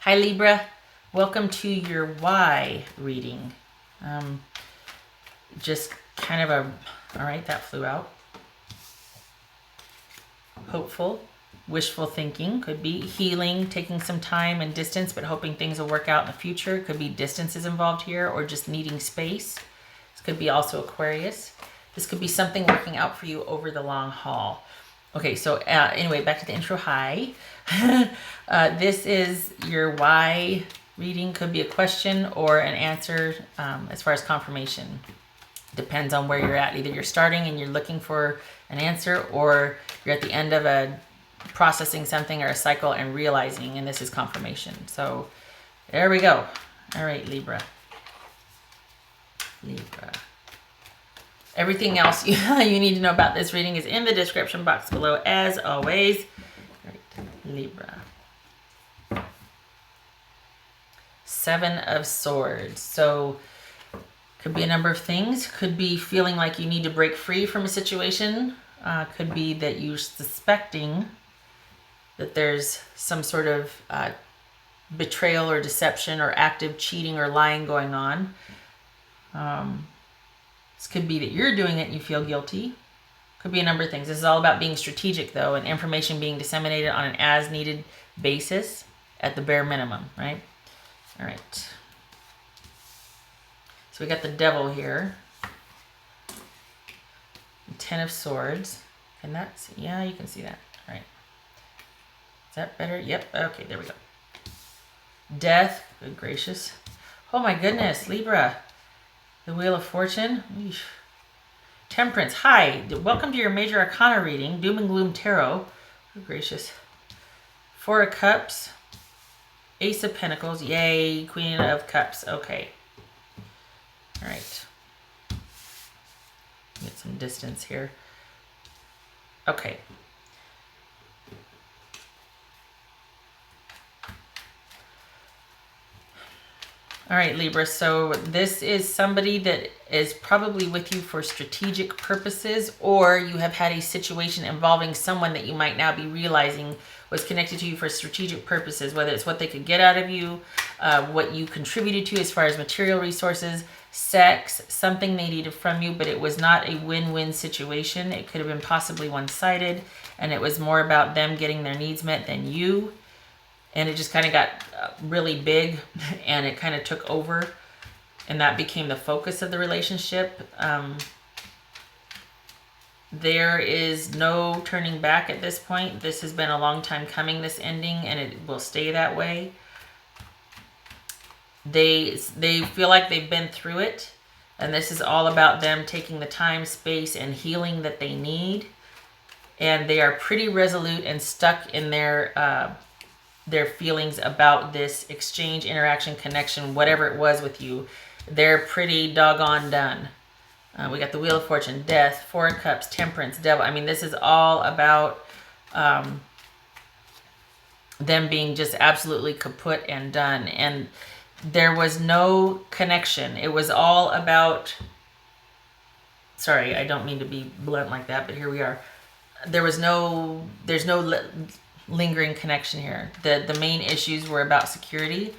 Hi Libra, welcome to your why reading. Just kind of all right, that flew out. Hopeful, wishful thinking, could be healing, taking some time and distance, but hoping things will work out in the future. Could be distances involved here, or just needing space. This could be also Aquarius. This could be something working out for you over the long haul. Okay, so anyway, back to the intro. Hi. This is your why reading. Could be a question or an answer as far as confirmation. Depends on where you're at. Either you're starting and you're looking for an answer, or you're at the end of a processing something or a cycle and realizing, and this is confirmation. So there we go. All right, Libra. Everything else you need to know about this reading is in the description box below, as always. Right, Libra. 7 of Swords. So could be a number of things. Could be feeling like you need to break free from a situation. Could be that you're suspecting that there's some sort of betrayal or deception or active cheating or lying going on. This could be that you're doing it and you feel guilty. Could be a number of things. This is all about being strategic, though, and information being disseminated on an as-needed basis at the bare minimum, right? All right. So we got the Devil here. 10 of Swords. Can that see? Yeah, you can see that. All right. Is that better? Yep. Okay, there we go. Death. Good gracious. Oh my goodness, Libra. The Wheel of Fortune. Eesh. Temperance. Hi. Welcome to your Major Arcana reading. Doom and Gloom Tarot. Good gracious. 4 of Cups. Ace of Pentacles. Yay. Queen of Cups. Okay. All right. Get some distance here. Okay. All right, Libra. So this is somebody that is probably with you for strategic purposes, or you have had a situation involving someone that you might now be realizing was connected to you for strategic purposes, whether it's what they could get out of you, what you contributed to as far as material resources, sex, something they needed from you, but it was not a win-win situation. It could have been possibly one-sided, and it was more about them getting their needs met than you. And it just kind of got really big, and it kind of took over, and that became the focus of the relationship. There is no turning back at this point. This has been a long time coming, this ending, and it will stay that way. They feel like they've been through it, and this is all about them taking the time, space, and healing that they need. And they are pretty resolute and stuck in their feelings about this exchange, interaction, connection, whatever it was with you. They're pretty doggone done. We got the Wheel of Fortune, Death, 4 of Cups, Temperance, Devil. I mean, this is all about them being just absolutely kaput and done. And there was no connection. It was all about... Sorry, I don't mean to be blunt like that, but here we are. There's no lingering connection here. The main issues were about security,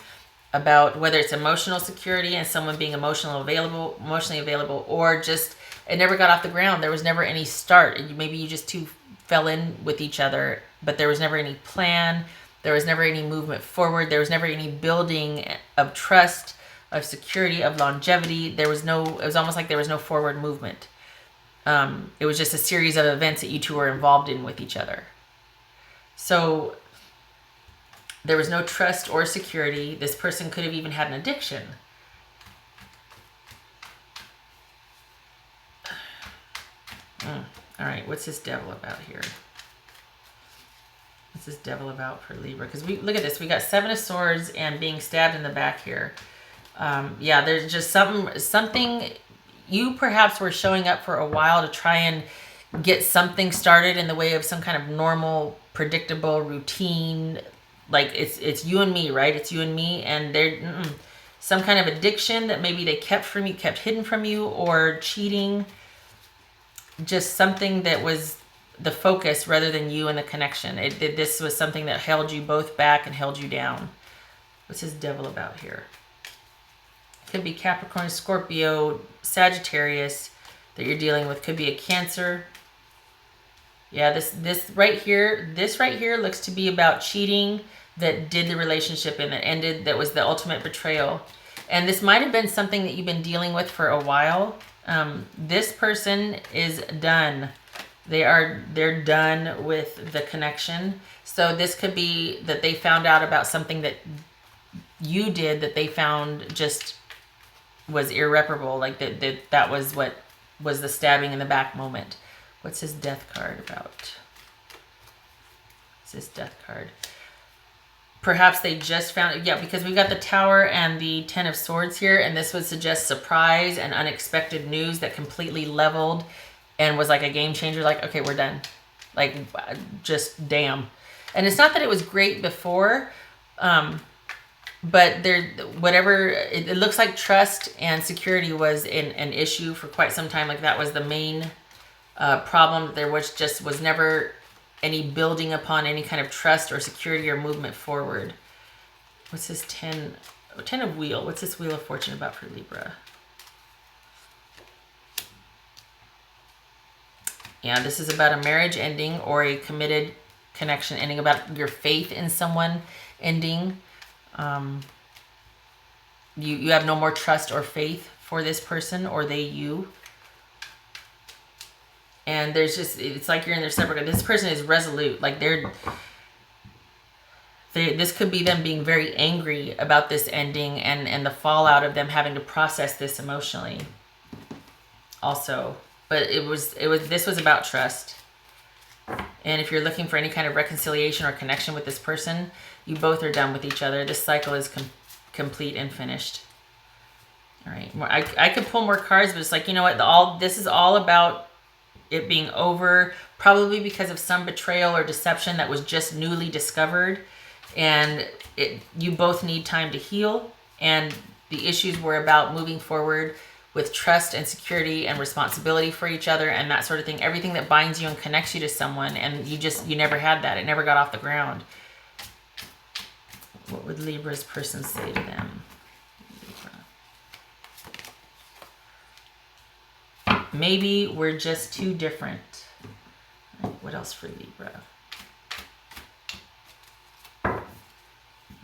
about whether it's emotional security and someone being emotionally available, or just it never got off the ground. There was never any start. Maybe you just two fell in with each other, but there was never any plan. There was never any movement forward. There was never any building of trust, of security, of longevity. It was almost like there was no forward movement. It was just a series of events that you two were involved in with each other. So there was no trust or security. This person could have even had an addiction. All right, what's this Devil about here? What's this Devil about for Libra? Because we look at this. We got 7 of Swords and being stabbed in the back here. Yeah, there's just something. You perhaps were showing up for a while to try and get something started in the way of some kind of normal, predictable routine. Like it's you and me, right? It's you and me, and there's some kind of addiction that maybe they kept from you, kept hidden from you, or cheating. Just something that was the focus rather than you and the connection. This was something that held you both back and held you down. What's this devil about here? Could be Capricorn, Scorpio, Sagittarius that you're dealing with. Could be a Cancer. Yeah, this right here looks to be about cheating that did the relationship and that ended, that was the ultimate betrayal. And this might have been something that you've been dealing with for a while. This person is done. They're done with the connection. So this could be that they found out about something that you did that they found just was irreparable. Like that was what was the stabbing in the back moment. What's his death card about? What's this death card? Perhaps they just found it. Yeah, because we got the Tower and the Ten of Swords here, and this would suggest surprise and unexpected news that completely leveled and was like a game changer. Like, okay, we're done. Like, just damn. And it's not that it was great before, but it looks like trust and security was an issue for quite some time. Like that was the main problem. There was never any building upon any kind of trust or security or movement forward. What's this 10 of Wheel? What's this Wheel of Fortune about for Libra? Yeah, this is about a marriage ending or a committed connection ending, about your faith in someone ending. You have no more trust or faith for this person, or they you. And it's like you're in their separate. This person is resolute. Like this could be them being very angry about this ending and the fallout of them having to process this emotionally. Also, but this was about trust. And if you're looking for any kind of reconciliation or connection with this person, you both are done with each other. This cycle is complete and finished. All right. I could pull more cards, but it's like, you know what? This is all about it being over, probably because of some betrayal or deception that was just newly discovered. And you both need time to heal. And the issues were about moving forward with trust and security and responsibility for each other and that sort of thing. Everything that binds you and connects you to someone, and you never had that. It never got off the ground. What would Libra's person say to them? Libra. Maybe we're just too different. What else for Libra? What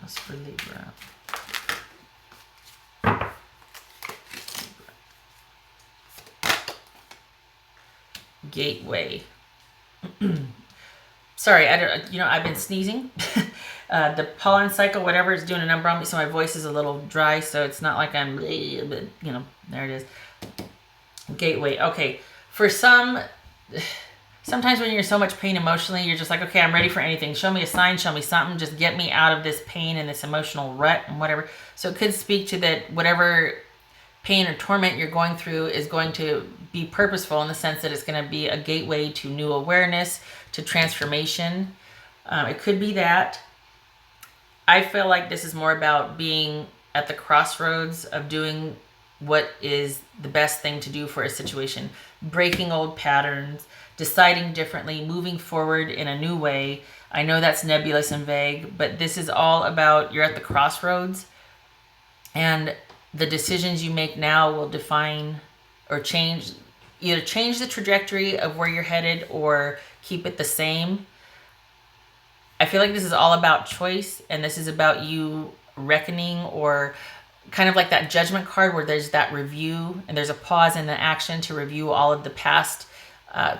else for Libra? Gateway. Sorry, I've been sneezing. The pollen cycle, whatever, is doing a number on me, so my voice is a little dry, so it's not like I'm, but, there it is. Gateway. Okay. For sometimes when you're in so much pain emotionally, you're just like, okay, I'm ready for anything. Show me a sign, show me something, just get me out of this pain and this emotional rut and whatever. So it could speak to that whatever pain or torment you're going through is going to be purposeful in the sense that it's going to be a gateway to new awareness, to transformation. It could be that. I feel like this is more about being at the crossroads of doing what is the best thing to do for a situation, breaking old patterns, deciding differently, moving forward in a new way. I know that's nebulous and vague, but this is all about you're at the crossroads, and the decisions you make now will define or either change the trajectory of where you're headed or keep it the same. I feel like this is all about choice, and this is about you reckoning, or kind of like that judgment card where there's that review and there's a pause in the action to review all of the past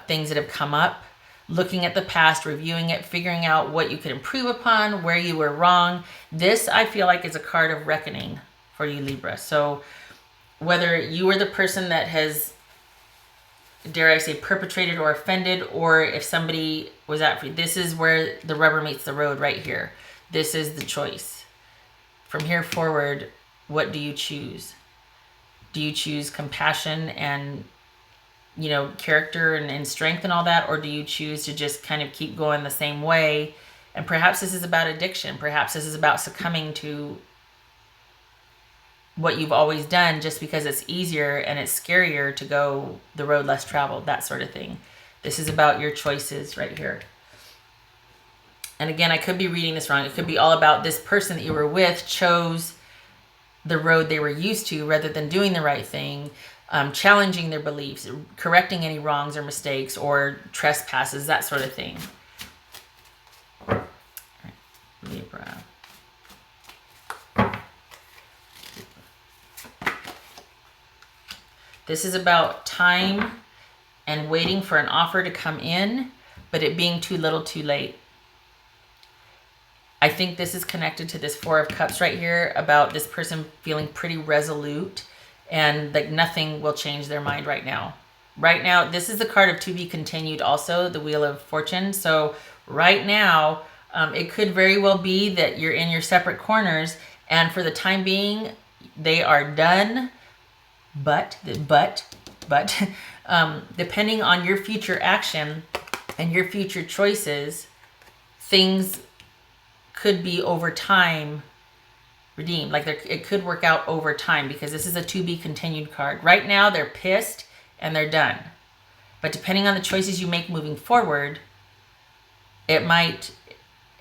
things that have come up, looking at the past, reviewing it, figuring out what you could improve upon, where you were wrong. This, I feel like, is a card of reckoning for you, Libra. So whether you are the person that has, dare I say, perpetrated or offended, or if somebody was out for you, this is where the rubber meets the road right here. This is the choice. From here forward, what do you choose? Do you choose compassion and, character and strength and all that? Or do you choose to just kind of keep going the same way? And perhaps this is about addiction. Perhaps this is about succumbing to what you've always done just because it's easier and it's scarier to go the road less traveled, that sort of thing. This is about your choices right here. and again, I could be reading this wrong. It could be all about this person that you were with chose the road they were used to rather than doing the right thing, challenging their beliefs, correcting any wrongs or mistakes or trespasses, that sort of thing. All right, Libra. This is about time and waiting for an offer to come in, but it being too little too late. I think this is connected to this Four of Cups right here about this person feeling pretty resolute and like nothing will change their mind right now. Right now, this is the card of to be continued also, the Wheel of Fortune. So right now, it could very well be that you're in your separate corners and for the time being, they are done. But depending on your future action and your future choices, things could be over time redeemed. Like it could work out over time because this is a to be continued card. Right now, they're pissed and they're done. But depending on the choices you make moving forward, it might,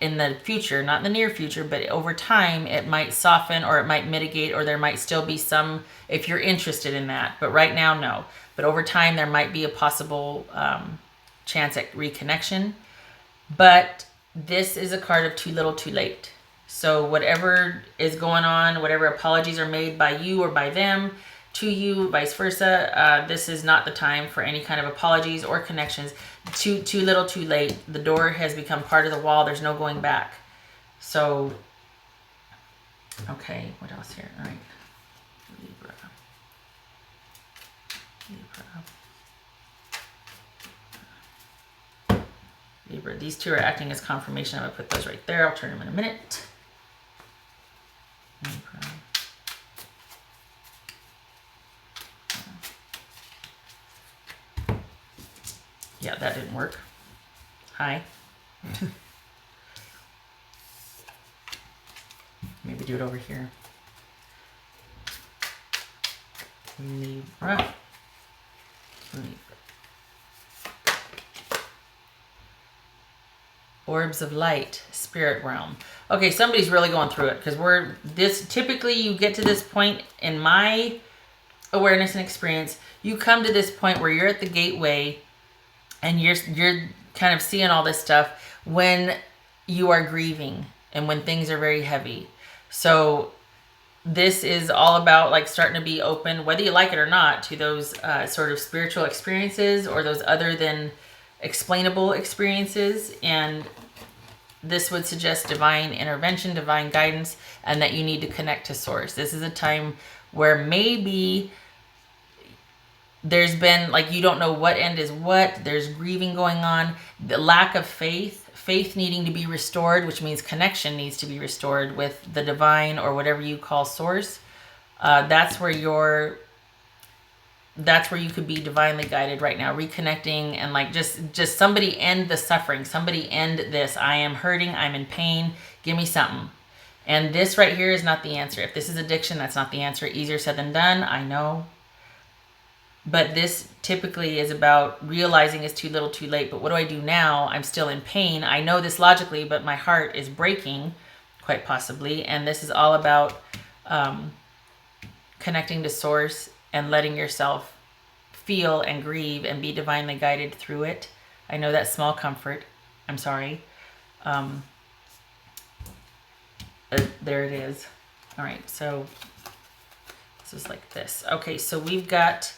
in the future, not in the near future, but over time, it might soften or it might mitigate or there might still be some, if you're interested in that. But right now, no. But over time, there might be a possible chance at reconnection. But this is a card of too little too late. So whatever is going on, whatever apologies are made by you or by them to you, vice versa, this is not the time for any kind of apologies or connections. Too little too late. The door has become part of the wall. There's no going back. So, okay, what else here? All right. Libra. Libra. These two are acting as confirmation. I'm going to put those right there. I'll turn them in a minute. Libra. Yeah, that didn't work. Hi. Maybe do it over here. Libra. Orbs of light, spirit realm. Okay, somebody's really going through it because typically you get to this point in my awareness and experience, you come to this point where you're at the gateway and you're kind of seeing all this stuff when you are grieving and when things are very heavy. So this is all about like starting to be open, whether you like it or not, to those sort of spiritual experiences or those other than explainable experiences. And this would suggest divine intervention, divine guidance, and that you need to connect to source. This is a time where maybe there's been, like, you don't know what end is what. There's grieving going on. The lack of faith needing to be restored, which means connection needs to be restored with the divine or whatever you call source. That's where you could be divinely guided right now, reconnecting and like just somebody end the suffering. Somebody end this. I am hurting. I'm in pain. Give me something. And this right here is not the answer. If this is addiction, that's not the answer. Easier said than done. I know. But this typically is about realizing it's too little too late. But what do I do now? I'm still in pain. I know this logically, but my heart is breaking, quite possibly. And this is all about connecting to source and letting yourself feel and grieve and be divinely guided through it. I know that's small comfort. I'm sorry. There it is. All right, so this is like this. Okay, so we've got...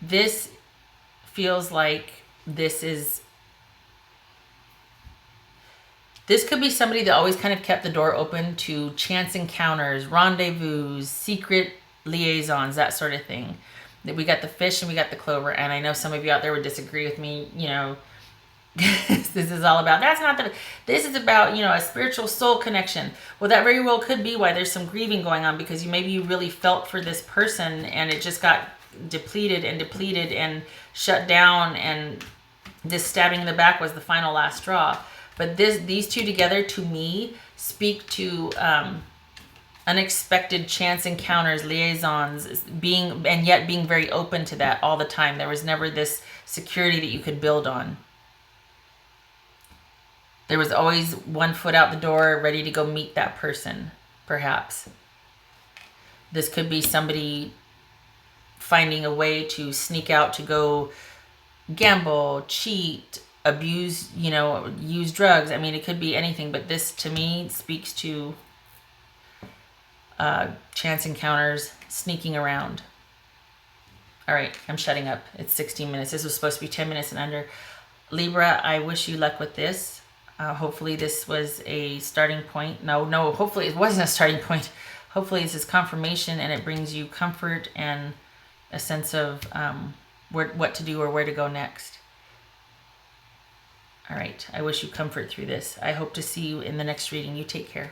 This feels like this could be somebody that always kind of kept the door open to chance encounters, rendezvous, secret liaisons, that sort of thing. We got the fish and we got the clover, and I know some of you out there would disagree with me, you know. This is all about, this is about, you know, a spiritual soul connection. Well, that very well could be why there's some grieving going on, because maybe you really felt for this person and it just got depleted and shut down, and this stabbing in the back was the final last straw. But these two together, to me, speak to unexpected chance encounters, liaisons, and yet being very open to that all the time. There was never this security that you could build on. There was always one foot out the door, ready to go meet that person, perhaps. This could be somebody finding a way to sneak out to go gamble, cheat, abuse, use drugs. I mean, it could be anything, but this to me speaks to chance encounters, sneaking around. All right, I'm shutting up. It's 16 minutes. This was supposed to be 10 minutes and under. Libra, I wish you luck with this. Hopefully this was a starting point. No, hopefully it wasn't a starting point. Hopefully this is confirmation and it brings you comfort and a sense of what to do or where to go next. All right, I wish you comfort through this. I hope to see you in the next reading. You take care.